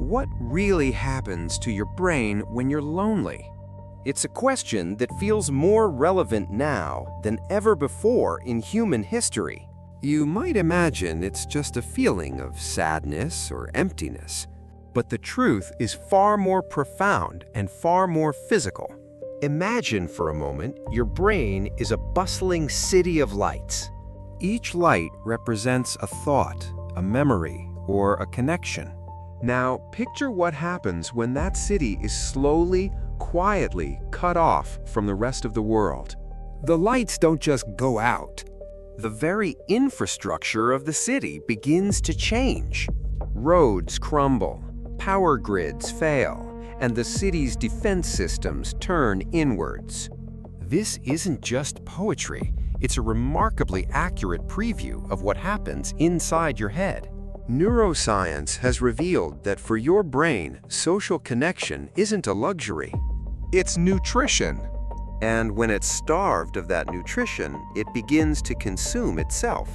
What really happens to your brain when you're lonely? It's a question that feels more relevant now than ever before in human history. You might imagine it's just a feeling of sadness or emptiness, but the truth is far more profound and far more physical. Imagine for a moment your brain is a bustling city of lights. Each light represents a thought, a memory, or a connection. Now, picture what happens when that city is slowly, quietly cut off from the rest of the world. The lights don't just go out. The very infrastructure of the city begins to change. Roads crumble, power grids fail, and the city's defense systems turn inwards. This isn't just poetry, it's a remarkably accurate preview of what happens inside your head. Neuroscience has revealed that for your brain, social connection isn't a luxury. It's nutrition. And when it's starved of that nutrition, it begins to consume itself.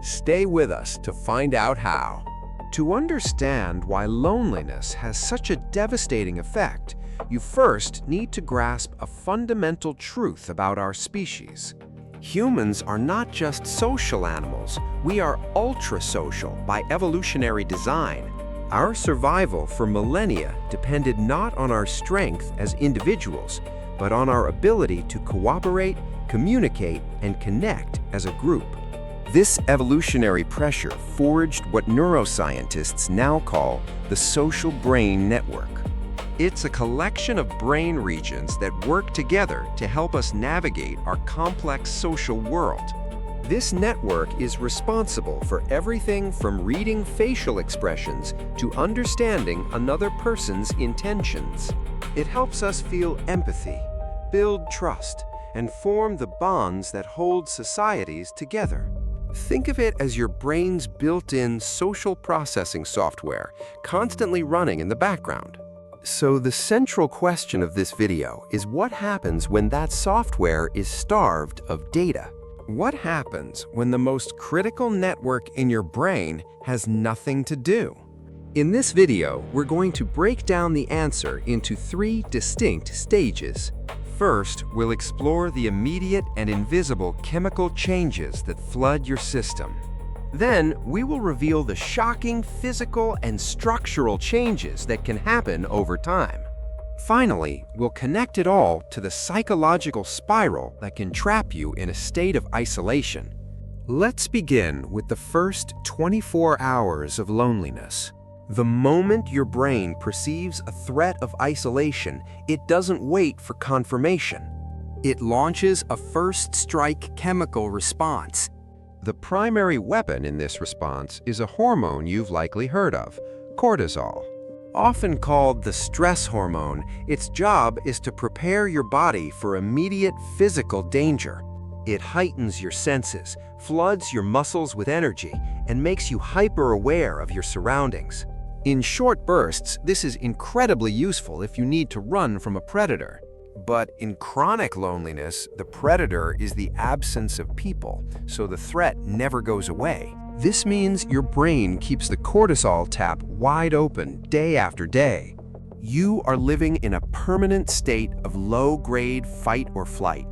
Stay with us to find out how. To understand why loneliness has such a devastating effect, you first need to grasp a fundamental truth about our species. Humans are not just social animals, we are ultra-social by evolutionary design. Our survival for millennia depended not on our strength as individuals, but on our ability to cooperate, communicate, and connect as a group. This evolutionary pressure forged what neuroscientists now call the social brain network. It's a collection of brain regions that work together to help us navigate our complex social world. This network is responsible for everything from reading facial expressions to understanding another person's intentions. It helps us feel empathy, build trust, and form the bonds that hold societies together. Think of it as your brain's built-in social processing software, constantly running in the background. So the central question of this video is what happens when that software is starved of data? What happens when the most critical network in your brain has nothing to do? In this video, we're going to break down the answer into 3 distinct stages. First, we'll explore the immediate and invisible chemical changes that flood your system. Then, we will reveal the shocking physical and structural changes that can happen over time. Finally, we'll connect it all to the psychological spiral that can trap you in a state of isolation. Let's begin with the first 24 hours of loneliness. The moment your brain perceives a threat of isolation, it doesn't wait for confirmation. It launches a first-strike chemical response. The primary weapon in this response is a hormone you've likely heard of, cortisol. Often called the stress hormone, its job is to prepare your body for immediate physical danger. It heightens your senses, floods your muscles with energy, and makes you hyper-aware of your surroundings. In short bursts, this is incredibly useful if you need to run from a predator. But in chronic loneliness, the predator is the absence of people, so the threat never goes away. This means your brain keeps the cortisol tap wide open day after day. You are living in a permanent state of low-grade fight or flight.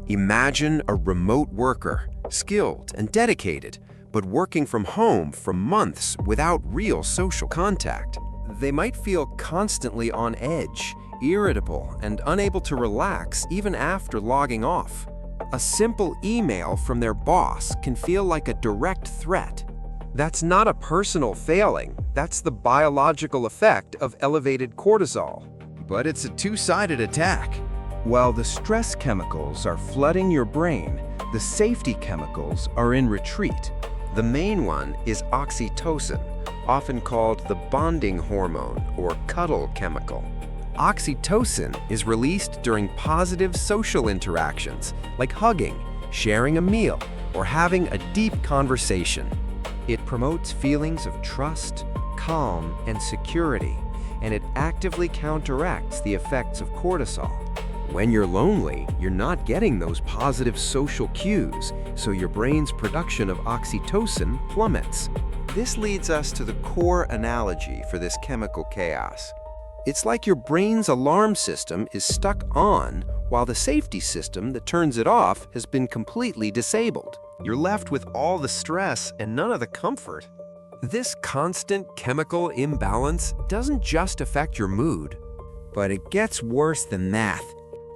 Imagine a remote worker, skilled and dedicated, but working from home for months without real social contact. They might feel constantly on edge, irritable, and unable to relax even after logging off. A simple email from their boss can feel like a direct threat. That's not a personal failing, that's the biological effect of elevated cortisol. But it's a two-sided attack. While the stress chemicals are flooding your brain, the safety chemicals are in retreat. The main one is oxytocin, often called the bonding hormone or cuddle chemical. Oxytocin is released during positive social interactions, like hugging, sharing a meal, or having a deep conversation. It promotes feelings of trust, calm, and security, and it actively counteracts the effects of cortisol. When you're lonely, you're not getting those positive social cues, so your brain's production of oxytocin plummets. This leads us to the core analogy for this chemical chaos. It's like your brain's alarm system is stuck on while the safety system that turns it off has been completely disabled. You're left with all the stress and none of the comfort. This constant chemical imbalance doesn't just affect your mood, but it gets worse than that.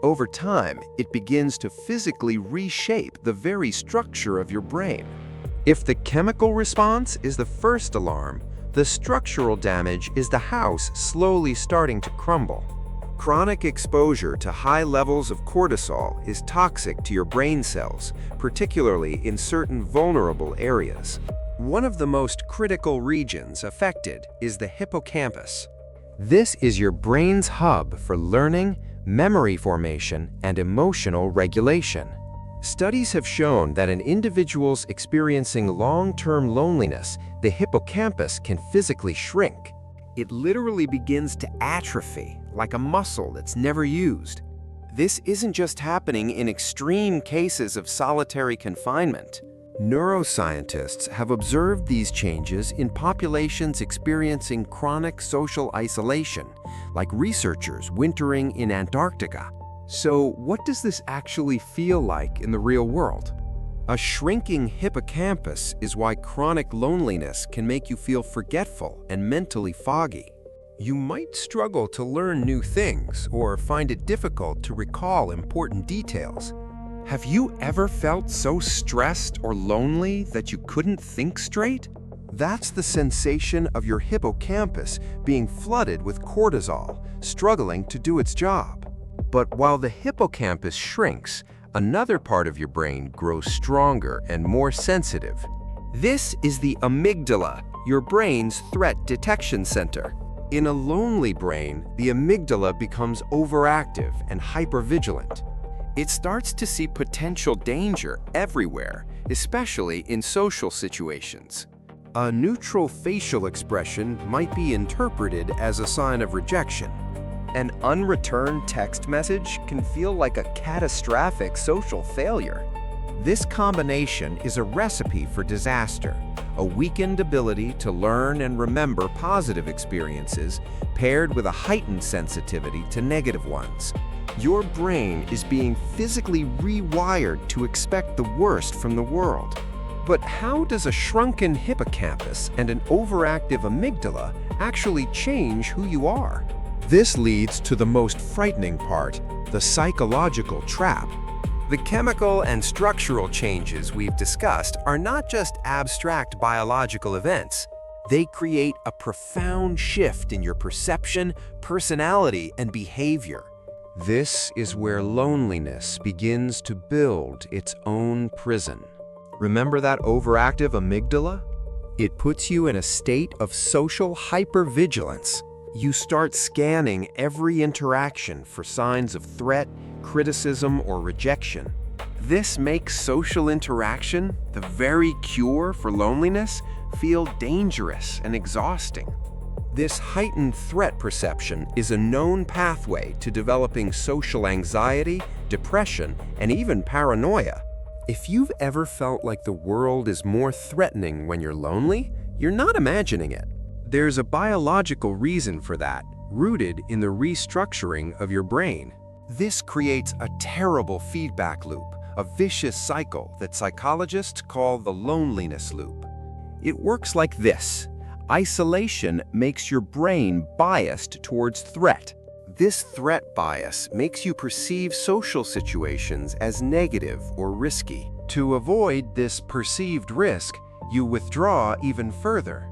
Over time, it begins to physically reshape the very structure of your brain. If the chemical response is the first alarm, the structural damage is the house slowly starting to crumble. Chronic exposure to high levels of cortisol is toxic to your brain cells, particularly in certain vulnerable areas. One of the most critical regions affected is the hippocampus. This is your brain's hub for learning, memory formation, and emotional regulation. Studies have shown that in individuals experiencing long-term loneliness, the hippocampus can physically shrink. It literally begins to atrophy, like a muscle that's never used. This isn't just happening in extreme cases of solitary confinement. Neuroscientists have observed these changes in populations experiencing chronic social isolation, like researchers wintering in Antarctica. So, what does this actually feel like in the real world? A shrinking hippocampus is why chronic loneliness can make you feel forgetful and mentally foggy. You might struggle to learn new things or find it difficult to recall important details. Have you ever felt so stressed or lonely that you couldn't think straight? That's the sensation of your hippocampus being flooded with cortisol, struggling to do its job. But while the hippocampus shrinks, another part of your brain grows stronger and more sensitive. This is the amygdala, your brain's threat detection center. In a lonely brain, the amygdala becomes overactive and hypervigilant. It starts to see potential danger everywhere, especially in social situations. A neutral facial expression might be interpreted as a sign of rejection. An unreturned text message can feel like a catastrophic social failure. This combination is a recipe for disaster, a weakened ability to learn and remember positive experiences paired with a heightened sensitivity to negative ones. Your brain is being physically rewired to expect the worst from the world. But how does a shrunken hippocampus and an overactive amygdala actually change who you are? This leads to the most frightening part, the psychological trap. The chemical and structural changes we've discussed are not just abstract biological events. They create a profound shift in your perception, personality, and behavior. This is where loneliness begins to build its own prison. Remember that overactive amygdala? It puts you in a state of social hypervigilance. You start scanning every interaction for signs of threat, criticism, or rejection. This makes social interaction, the very cure for loneliness, feel dangerous and exhausting. This heightened threat perception is a known pathway to developing social anxiety, depression, and even paranoia. If you've ever felt like the world is more threatening when you're lonely, you're not imagining it. There's a biological reason for that, rooted in the restructuring of your brain. This creates a terrible feedback loop, a vicious cycle that psychologists call the loneliness loop. It works like this. Isolation makes your brain biased towards threat. This threat bias makes you perceive social situations as negative or risky. To avoid this perceived risk, you withdraw even further.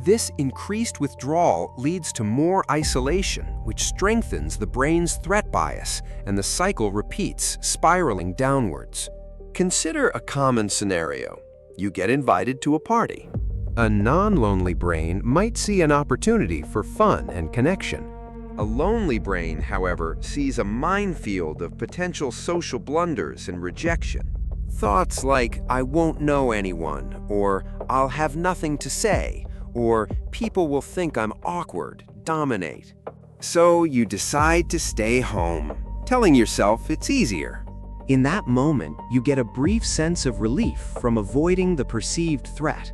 This increased withdrawal leads to more isolation, which strengthens the brain's threat bias, and the cycle repeats, spiraling downwards. Consider a common scenario. You get invited to a party. A non-lonely brain might see an opportunity for fun and connection. A lonely brain, however, sees a minefield of potential social blunders and rejection. Thoughts like, "I won't know anyone," or "I'll have nothing to say," or "people will think I'm awkward," dominate. So you decide to stay home, telling yourself it's easier. In that moment, you get a brief sense of relief from avoiding the perceived threat.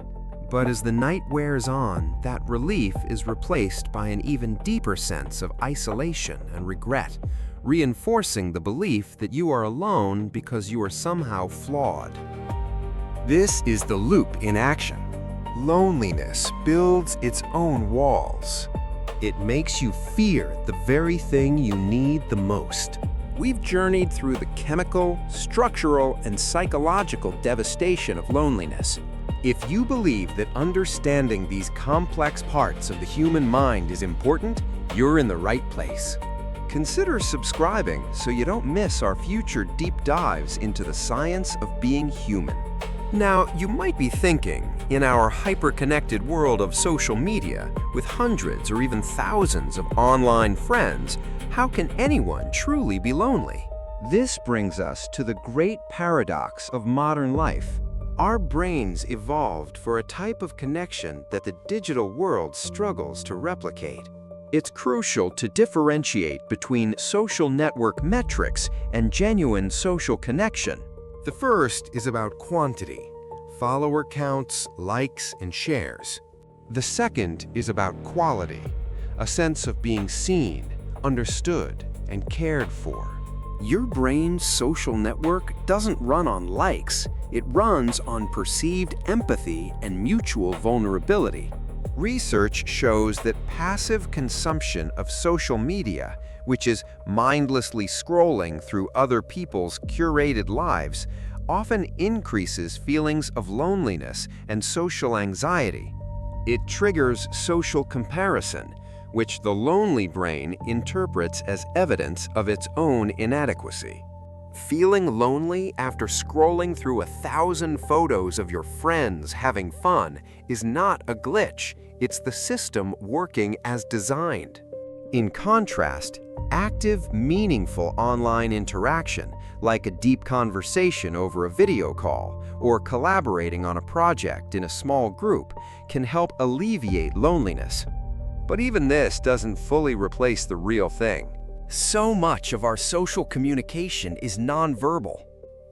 But as the night wears on, that relief is replaced by an even deeper sense of isolation and regret, reinforcing the belief that you are alone because you are somehow flawed. This is the loop in action. Loneliness builds its own walls. It makes you fear the very thing you need the most. We've journeyed through the chemical, structural, and psychological devastation of loneliness. If you believe that understanding these complex parts of the human mind is important, you're in the right place. Consider subscribing so you don't miss our future deep dives into the science of being human. Now, you might be thinking, in our hyper-connected world of social media, with hundreds or even thousands of online friends, how can anyone truly be lonely? This brings us to the great paradox of modern life. Our brains evolved for a type of connection that the digital world struggles to replicate. It's crucial to differentiate between social network metrics and genuine social connection. The first is about quantity, follower counts, likes, and shares. The second is about quality, a sense of being seen, understood, and cared for. Your brain's social network doesn't run on likes. It runs on perceived empathy and mutual vulnerability. Research shows that passive consumption of social media, which is mindlessly scrolling through other people's curated lives, often increases feelings of loneliness and social anxiety. It triggers social comparison, which the lonely brain interprets as evidence of its own inadequacy. Feeling lonely after scrolling through 1,000 photos of your friends having fun is not a glitch, it's the system working as designed. In contrast, active, meaningful online interaction, like a deep conversation over a video call or collaborating on a project in a small group, can help alleviate loneliness. But even this doesn't fully replace the real thing. So much of our social communication is nonverbal.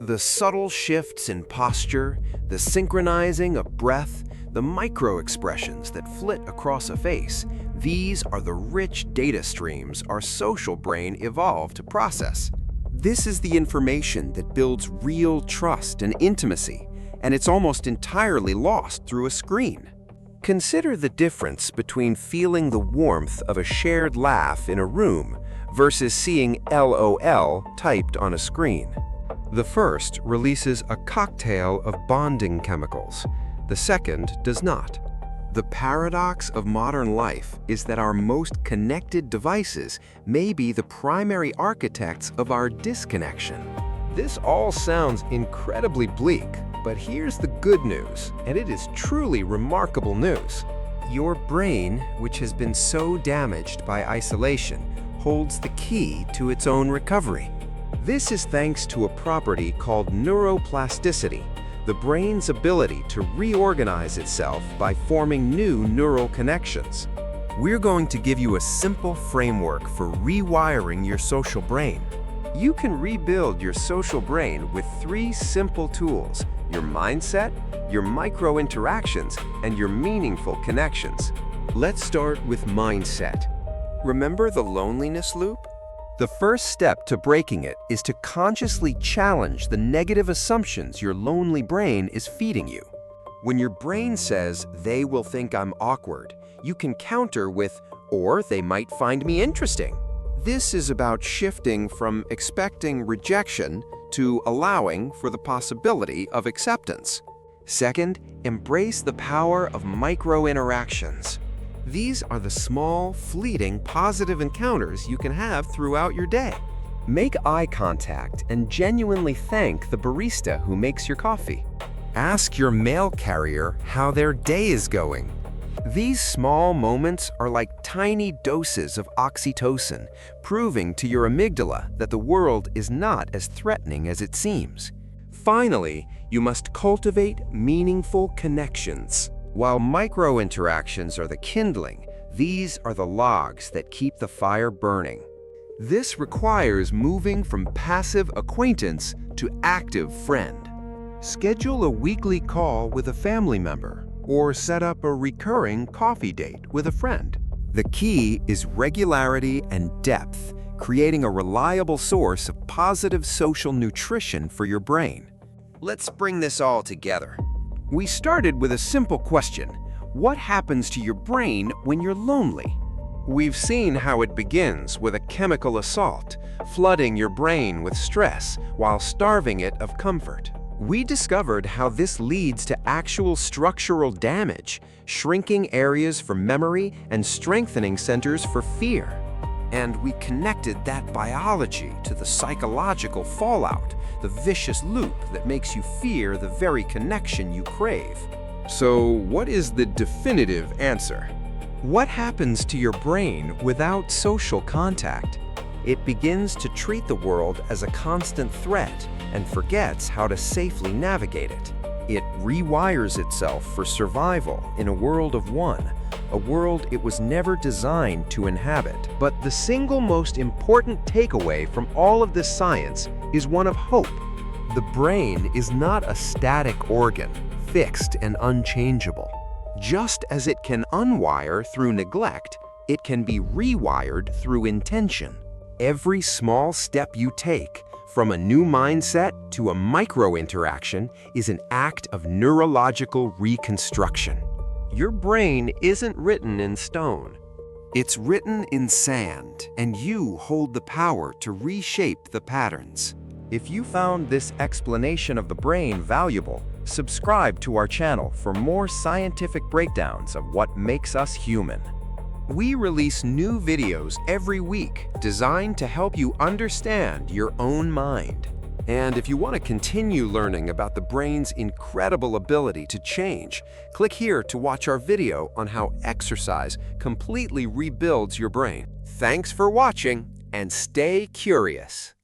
The subtle shifts in posture, the synchronizing of breath, the micro-expressions that flit across a face, these are the rich data streams our social brain evolved to process. This is the information that builds real trust and intimacy, and it's almost entirely lost through a screen. Consider the difference between feeling the warmth of a shared laugh in a room versus seeing LOL typed on a screen. The first releases a cocktail of bonding chemicals. The second does not. The paradox of modern life is that our most connected devices may be the primary architects of our disconnection. This all sounds incredibly bleak, but here's the good news, and it is truly remarkable news. Your brain, which has been so damaged by isolation, holds the key to its own recovery. This is thanks to a property called neuroplasticity, the brain's ability to reorganize itself by forming new neural connections. We're going to give you a simple framework for rewiring your social brain. You can rebuild your social brain with 3 simple tools: your mindset, your micro-interactions, and your meaningful connections. Let's start with mindset. Remember the loneliness loop? The first step to breaking it is to consciously challenge the negative assumptions your lonely brain is feeding you. When your brain says, "They will think I'm awkward," you can counter with, "Or they might find me interesting." This is about shifting from expecting rejection to allowing for the possibility of acceptance. Second, embrace the power of micro-interactions. These are the small, fleeting, positive encounters you can have throughout your day. Make eye contact and genuinely thank the barista who makes your coffee. Ask your mail carrier how their day is going. These small moments are like tiny doses of oxytocin, proving to your amygdala that the world is not as threatening as it seems. Finally, you must cultivate meaningful connections. While micro-interactions are the kindling, these are the logs that keep the fire burning. This requires moving from passive acquaintance to active friend. Schedule a weekly call with a family member, or set up a recurring coffee date with a friend. The key is regularity and depth, creating a reliable source of positive social nutrition for your brain. Let's bring this all together. We started with a simple question. What happens to your brain when you're lonely? We've seen how it begins with a chemical assault, flooding your brain with stress while starving it of comfort. We discovered how this leads to actual structural damage, shrinking areas for memory and strengthening centers for fear. And we connected that biology to the psychological fallout, the vicious loop that makes you fear the very connection you crave. So, what is the definitive answer? What happens to your brain without social contact? It begins to treat the world as a constant threat and forgets how to safely navigate it. It rewires itself for survival in a world of one, a world it was never designed to inhabit. But the single most important takeaway from all of this science is one of hope. The brain is not a static organ, fixed and unchangeable. Just as it can unwire through neglect, it can be rewired through intention. Every small step you take, from a new mindset to a micro-interaction, is an act of neurological reconstruction. Your brain isn't written in stone. It's written in sand, and you hold the power to reshape the patterns. If you found this explanation of the brain valuable, subscribe to our channel for more scientific breakdowns of what makes us human. We release new videos every week designed to help you understand your own mind. And if you want to continue learning about the brain's incredible ability to change, click here to watch our video on how exercise completely rebuilds your brain. Thanks for watching, and stay curious.